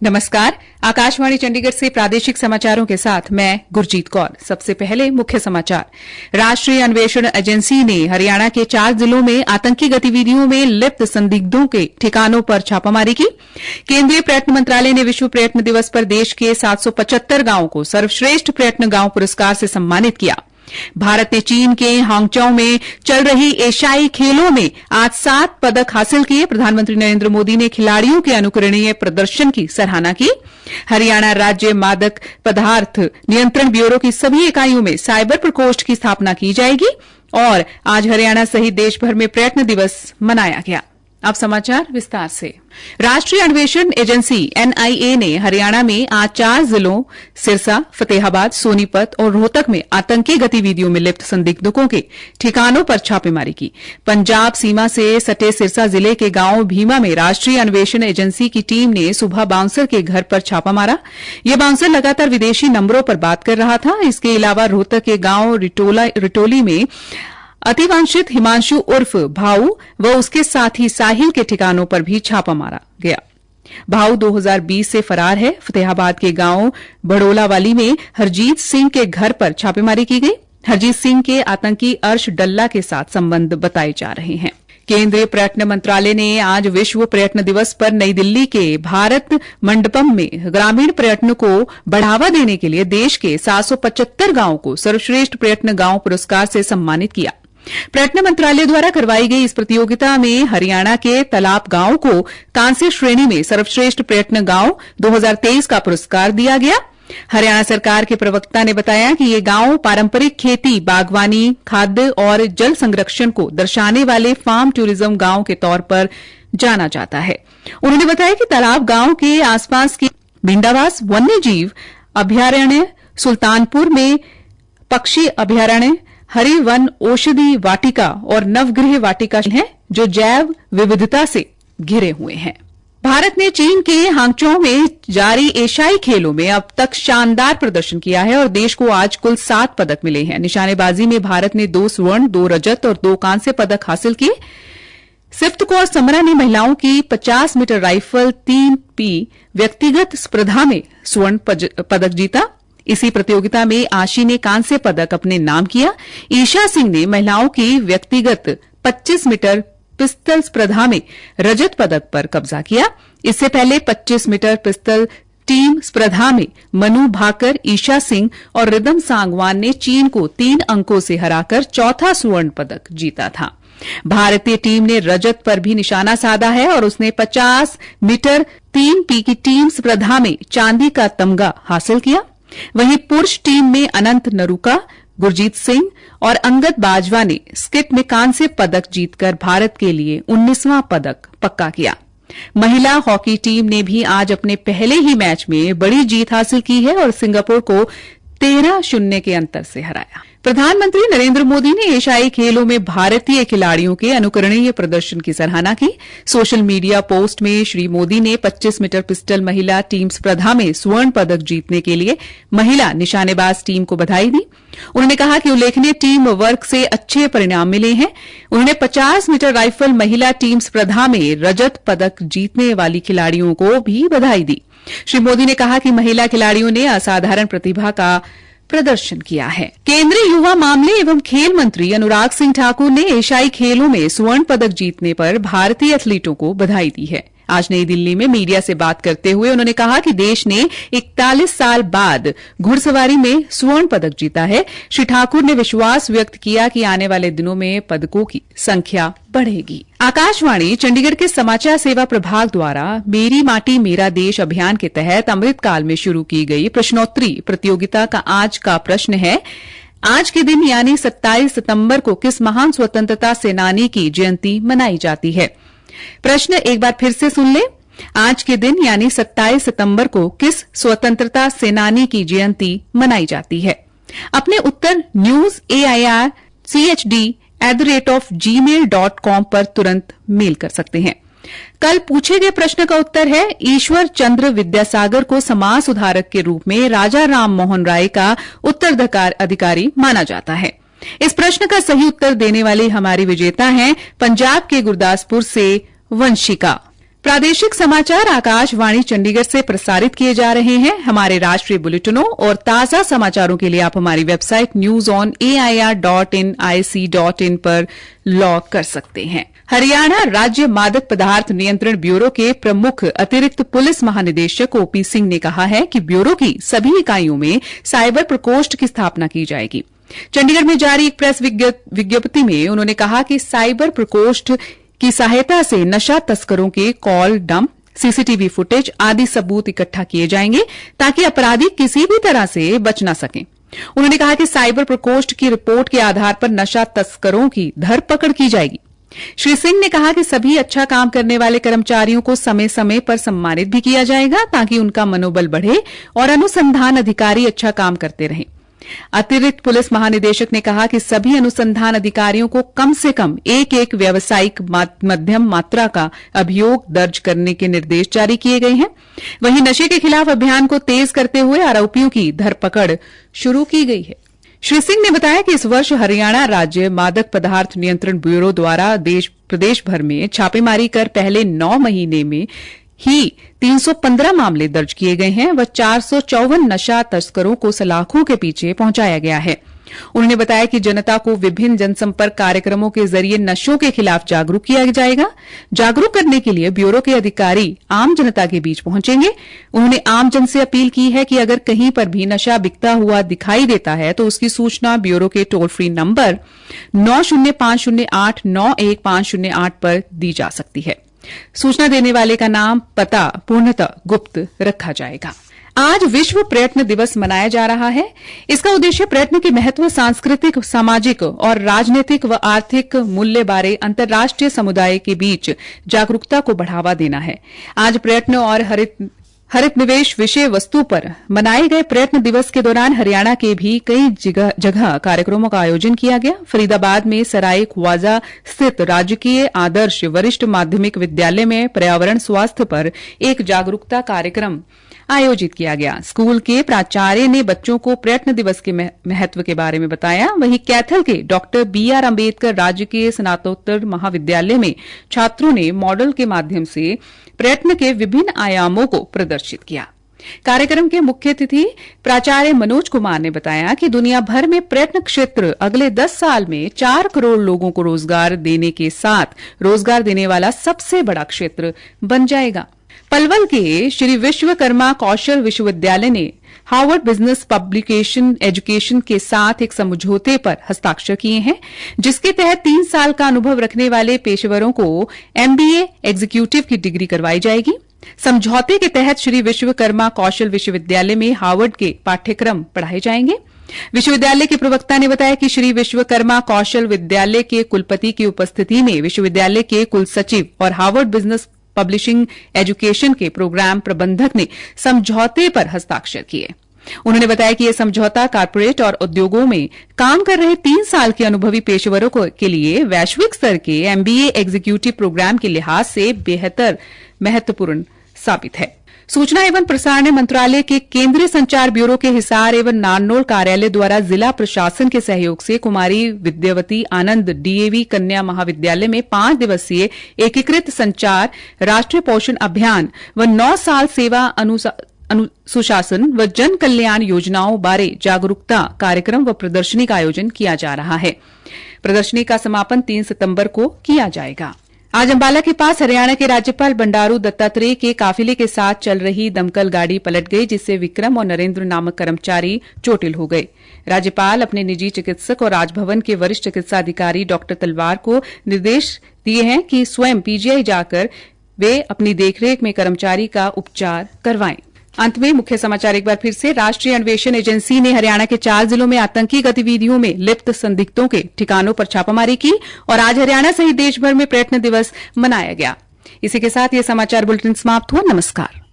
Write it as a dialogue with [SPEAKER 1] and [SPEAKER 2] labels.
[SPEAKER 1] नमस्कार, आकाशवाणी चंडीगढ़ से प्रादेशिक समाचारों के साथ मैं गुरजीत कौर। सबसे पहले मुख्य समाचार। राष्ट्रीय अन्वेषण एजेंसी ने हरियाणा के 4 जिलों में आतंकी गतिविधियों में लिप्त संदिग्धों के ठिकानों पर छापामारी की। केंद्रीय पर्यटन मंत्रालय ने विश्व पर्यटन दिवस पर देश के 775 गांवों को सर्वश्रेष्ठ पर्यटन गांव पुरस्कार से सम्मानित किया। भारत ने चीन के हांगझोउ में चल रही एशियाई खेलों में आज 7 पदक हासिल किए। प्रधानमंत्री नरेंद्र मोदी ने खिलाड़ियों के अनुकरणीय प्रदर्शन की सराहना की। हरियाणा राज्य मादक पदार्थ नियंत्रण ब्यूरो की सभी इकाइयों में साइबर प्रकोष्ठ की स्थापना की जाएगी। और आज हरियाणा सहित देशभर में पर्यटन दिवस मनाया गया। अब समाचार विस्तार से। राष्ट्रीय अन्वेषण एजेंसी एनआईए ने हरियाणा में आज 4 जिलों सिरसा, फतेहाबाद, सोनीपत और रोहतक में आतंकी गतिविधियों में लिप्त संदिग्धों के ठिकानों पर छापेमारी की। पंजाब सीमा से सटे सिरसा जिले के गांव भीमा में राष्ट्रीय अन्वेषण एजेंसी की टीम ने सुबह बाउंसर के घर पर छापा मारा। यह बाउंसर लगातार विदेशी नंबरों पर बात कर रहा था। इसके अलावा रोहतक के गांव रिटोली में अतिवांछित हिमांशु उर्फ भाऊ व उसके साथी साहिल के ठिकानों पर भी छापा मारा गया। भाऊ 2020 से फरार है। फतेहाबाद के गांव बड़ोलावाली में हरजीत सिंह के घर पर छापेमारी की गई। हरजीत सिंह के आतंकी अर्श डल्ला के साथ संबंध बताए जा रहे हैं। केंद्रीय पर्यटन मंत्रालय ने आज विश्व पर्यटन दिवस पर नई दिल्ली के भारत मंडपम में ग्रामीण पर्यटन को बढ़ावा देने के लिए देश के 775 गांवों को सर्वश्रेष्ठ पर्यटन गांव पुरस्कार से सम्मानित किया। पर्यटन मंत्रालय द्वारा करवाई गई इस प्रतियोगिता में हरियाणा के तालाब गांव को कांस्य श्रेणी में सर्वश्रेष्ठ पर्यटन गांव 2023 का पुरस्कार दिया गया। हरियाणा सरकार के प्रवक्ता ने बताया कि ये गांव पारंपरिक खेती, बागवानी, खाद्य और जल संरक्षण को दर्शाने वाले फार्म टूरिज्म गांव के तौर पर जाना जाता है। उन्होंने बताया कि तालाब गांव के आसपास के भिंडावास वन्यजीव अभयारण्य, सुल्तानपुर में पक्षी अभयारण्य, हरि वन औषधि वाटिका और नवगृह वाटिका हैं जो जैव विविधता से घिरे हुए हैं। भारत ने चीन के हांगझोउ में जारी एशियाई खेलों में अब तक शानदार प्रदर्शन किया है और देश को आज कुल 7 पदक मिले हैं। निशानेबाजी में भारत ने 2 स्वर्ण, 2 रजत और 2 कांस्य पदक हासिल किए। सिफ्त कौर समरा ने महिलाओं की 50 मीटर राइफल 3P व्यक्तिगत स्पर्धा में स्वर्ण पदक जीता। इसी प्रतियोगिता में आशी ने कांस्य पदक अपने नाम किया। ईशा सिंह ने महिलाओं की व्यक्तिगत 25 मीटर पिस्टल स्पर्धा में रजत पदक पर कब्जा किया। इससे पहले 25 मीटर पिस्टल टीम स्पर्धा में मनु भाकर, ईशा सिंह और रिदम सांगवान ने चीन को 3 अंकों से हराकर चौथा स्वर्ण पदक जीता था। भारतीय टीम ने रजत पर भी निशाना साधा है और उसने 50 मीटर 3P की टीम स्पर्धा में चांदी का तमगा हासिल किया। वहीं पुरुष टीम में अनंत नरूका, गुरजीत सिंह और अंगद बाजवा ने स्किट में कांस्य पदक जीतकर भारत के लिए 19वां पदक पक्का किया। महिला हॉकी टीम ने भी आज अपने पहले ही मैच में बड़ी जीत हासिल की है और सिंगापुर को 13-0 के अंतर से हराया। प्रधानमंत्री नरेंद्र मोदी ने एशियाई खेलों में भारतीय खिलाड़ियों के अनुकरणीय प्रदर्शन की सराहना की। सोशल मीडिया पोस्ट में श्री मोदी ने 25 मीटर पिस्टल महिला टीम स्पर्धा में स्वर्ण पदक जीतने के लिए महिला निशानेबाज टीम को बधाई दी। उन्होंने कहा कि उल्लेखनीय टीम वर्क से अच्छे परिणाम मिले हैं। उन्होंने 50 मीटर राइफल महिला टीम स्पर्धा में रजत पदक जीतने वाली खिलाड़ियों को भी बधाई दी। श्री मोदी ने कहा कि महिला खिलाड़ियों ने असाधारण प्रतिभा का प्रदर्शन किया है। केंद्रीय युवा मामले एवं खेल मंत्री अनुराग सिंह ठाकुर ने एशियाई खेलों में स्वर्ण पदक जीतने पर भारतीय एथलीटों को बधाई दी है। आज नई दिल्ली में मीडिया से बात करते हुए उन्होंने कहा कि देश ने 41 साल बाद घुड़सवारी में स्वर्ण पदक जीता है। श्री ठाकुर ने विश्वास व्यक्त किया कि आने वाले दिनों में पदकों की संख्या बढ़ेगी। आकाशवाणी चंडीगढ़ के समाचार सेवा प्रभाग द्वारा मेरी माटी मेरा देश अभियान के तहत अमृतकाल में शुरू की गई प्रश्नोत्तरी प्रतियोगिता का आज का प्रश्न है, आज के दिन यानी 27 सितंबर को किस महान स्वतंत्रता सेनानी की जयंती मनाई जाती है। प्रश्न एक बार फिर से सुन ले। आज के दिन यानी 27 सितंबर को किस स्वतंत्रता सेनानी की जयंती मनाई जाती है। अपने उत्तर newsairchd@gmail.com पर तुरंत मेल कर सकते हैं। कल पूछे गए प्रश्न का उत्तर है, ईश्वर चंद्र विद्यासागर को समाज सुधारक के रूप में राजा राम मोहन राय का उत्तराधिकारी माना जाता है। इस प्रश्न का सही उत्तर देने वाली हमारी विजेता हैं पंजाब के गुरदासपुर से वंशिका। प्रादेशिक समाचार आकाशवाणी चंडीगढ़ से प्रसारित किए जा रहे हैं। हमारे राष्ट्रीय बुलेटिनों और ताजा समाचारों के लिए आप हमारी वेबसाइट newsonair.in/ic.in पर लॉग कर सकते हैं। हरियाणा राज्य मादक पदार्थ नियंत्रण ब्यूरो के प्रमुख अतिरिक्त पुलिस महानिदेशक ओपी सिंह ने कहा है कि ब्यूरो की सभी इकाइयों में साइबर प्रकोष्ठ की स्थापना की जाएगी। चंडीगढ़ में जारी एक प्रेस विज्ञप्ति में उन्होंने कहा कि साइबर प्रकोष्ठ की सहायता से नशा तस्करों के कॉल डंप, सीसीटीवी फुटेज आदि सबूत इकट्ठा किए जाएंगे ताकि अपराधी किसी भी तरह से बच न सकें। उन्होंने कहा कि साइबर प्रकोष्ठ की रिपोर्ट के आधार पर नशा तस्करों की धरपकड़ की जाएगी। श्री सिंह ने कहा कि सभी अच्छा काम करने वाले कर्मचारियों को समय समय पर सम्मानित भी किया जाएगा ताकि उनका मनोबल बढ़े और अनुसंधान अधिकारी अच्छा काम करते रहें। अतिरिक्त पुलिस महानिदेशक ने कहा कि सभी अनुसंधान अधिकारियों को कम से कम एक व्यावसायिक मध्यम मात्रा का अभियोग दर्ज करने के निर्देश जारी किए गए हैं। वहीं नशे के खिलाफ अभियान को तेज करते हुए आरोपियों की धरपकड़ शुरू की गई है। श्री सिंह ने बताया कि इस वर्ष हरियाणा राज्य मादक पदार्थ नियंत्रण ब्यूरो द्वारा प्रदेश भर में छापेमारी कर पहले 9 महीने में ही 315 मामले दर्ज किए गए हैं व 454 नशा तस्करों को सलाखों के पीछे पहुंचाया गया है। उन्होंने बताया कि जनता को विभिन्न जनसंपर्क कार्यक्रमों के जरिए नशों के खिलाफ जागरूक किया जाएगा। जागरूक करने के लिए ब्यूरो के अधिकारी आम जनता के बीच पहुंचेंगे। उन्होंने आमजन से अपील की है कि अगर कहीं पर भी नशा बिकता हुआ दिखाई देता है तो उसकी सूचना ब्यूरो के टोल फ्री नंबर 9050089150 पर दी जा सकती है। सूचना देने वाले का नाम, पता पूर्णतः गुप्त रखा जाएगा। आज विश्व पर्यटन दिवस मनाया जा रहा है। इसका उद्देश्य पर्यटन के महत्व, सांस्कृतिक, सामाजिक और राजनीतिक व आर्थिक मूल्य बारे अंतर्राष्ट्रीय समुदाय के बीच जागरूकता को बढ़ावा देना है। आज पर्यटन और हरित निवेश विषय वस्तु पर मनाए गए पर्यटन दिवस के दौरान हरियाणा के भी कई जगह कार्यक्रमों का आयोजन किया गया। फरीदाबाद में सराय ख्वाजा स्थित राजकीय आदर्श वरिष्ठ माध्यमिक विद्यालय में पर्यावरण स्वास्थ्य पर एक जागरूकता कार्यक्रम आयोजित किया गया। स्कूल के प्राचार्य ने बच्चों को पर्यटन दिवस के महत्व के बारे में बताया। वहीं कैथल के डॉक्टर BR अम्बेडकर राजकीय स्नातकोत्तर महाविद्यालय में छात्रों ने मॉडल के माध्यम से पर्यटन के विभिन्न आयामों को प्रदर्शित किया। कार्यक्रम के मुख्य अतिथि प्राचार्य मनोज कुमार ने बताया कि दुनिया भर में पर्यटन क्षेत्र अगले 10 साल में 4 करोड़ लोगों को रोजगार देने के साथ रोजगार देने वाला सबसे बड़ा क्षेत्र बन जाएगा। पलवल के श्री विश्वकर्मा कौशल विश्वविद्यालय ने हार्वर्ड बिजनेस पब्लिकेशन एजुकेशन के साथ एक समझौते पर हस्ताक्षर किए हैं, जिसके तहत 3 साल का अनुभव रखने वाले पेशेवरों को MBA एग्जीक्यूटिव की डिग्री करवाई जाएगी। समझौते के तहत श्री विश्वकर्मा कौशल विश्वविद्यालय में हार्वर्ड के पाठ्यक्रम पढ़ाए जाएंगे। विश्वविद्यालय के प्रवक्ता ने बताया कि श्री विश्वकर्मा कौशल विद्यालय के कुलपति की उपस्थिति में विश्वविद्यालय के कुलसचिव और हार्वर्ड बिजनेस पब्लिशिंग एजुकेशन के प्रोग्राम प्रबंधक ने समझौते पर हस्ताक्षर किए। उन्होंने बताया कि यह समझौता कॉर्पोरेट और उद्योगों में काम कर रहे 3 साल के अनुभवी पेशेवरों के लिए वैश्विक स्तर के MBA एग्जीक्यूटिव प्रोग्राम के लिहाज से बेहतर महत्वपूर्ण साबित है। सूचना एवं प्रसारण मंत्रालय के केंद्रीय संचार ब्यूरो के हिसार एवं नारनौल कार्यालय द्वारा जिला प्रशासन के सहयोग से कुमारी विद्यावती आनंद DAV कन्या महाविद्यालय में 5 दिवसीय एकीकृत संचार राष्ट्रीय पोषण अभियान व 9 साल सेवा सुशासन व जन कल्याण योजनाओं बारे जागरूकता कार्यक्रम व प्रदर्शनी का आयोजन किया जा रहा है। प्रदर्शनी का समापन 3 सितंबर को किया जाएगा। आज अंबाला के पास हरियाणा के राज्यपाल बंडारू दत्तात्रेय के काफिले के साथ चल रही दमकल गाड़ी पलट गई, जिससे विक्रम और नरेंद्र नामक कर्मचारी चोटिल हो गए। राज्यपाल अपने निजी चिकित्सक और राजभवन के वरिष्ठ चिकित्सा अधिकारी डॉक्टर तलवार को निर्देश दिए हैं कि स्वयं PGI जाकर वे अपनी देखरेख में कर्मचारी का उपचार करवाएं। अंत में मुख्य समाचार एक बार फिर से। राष्ट्रीय अन्वेषण एजेंसी ने हरियाणा के 4 जिलों में आतंकी गतिविधियों में लिप्त संदिग्धों के ठिकानों पर छापामारी की और आज हरियाणा सहित देश भर में पर्यटन दिवस मनाया गया। इसी के साथ ये समाचार बुलेटिन समाप्त हुआ। नमस्कार।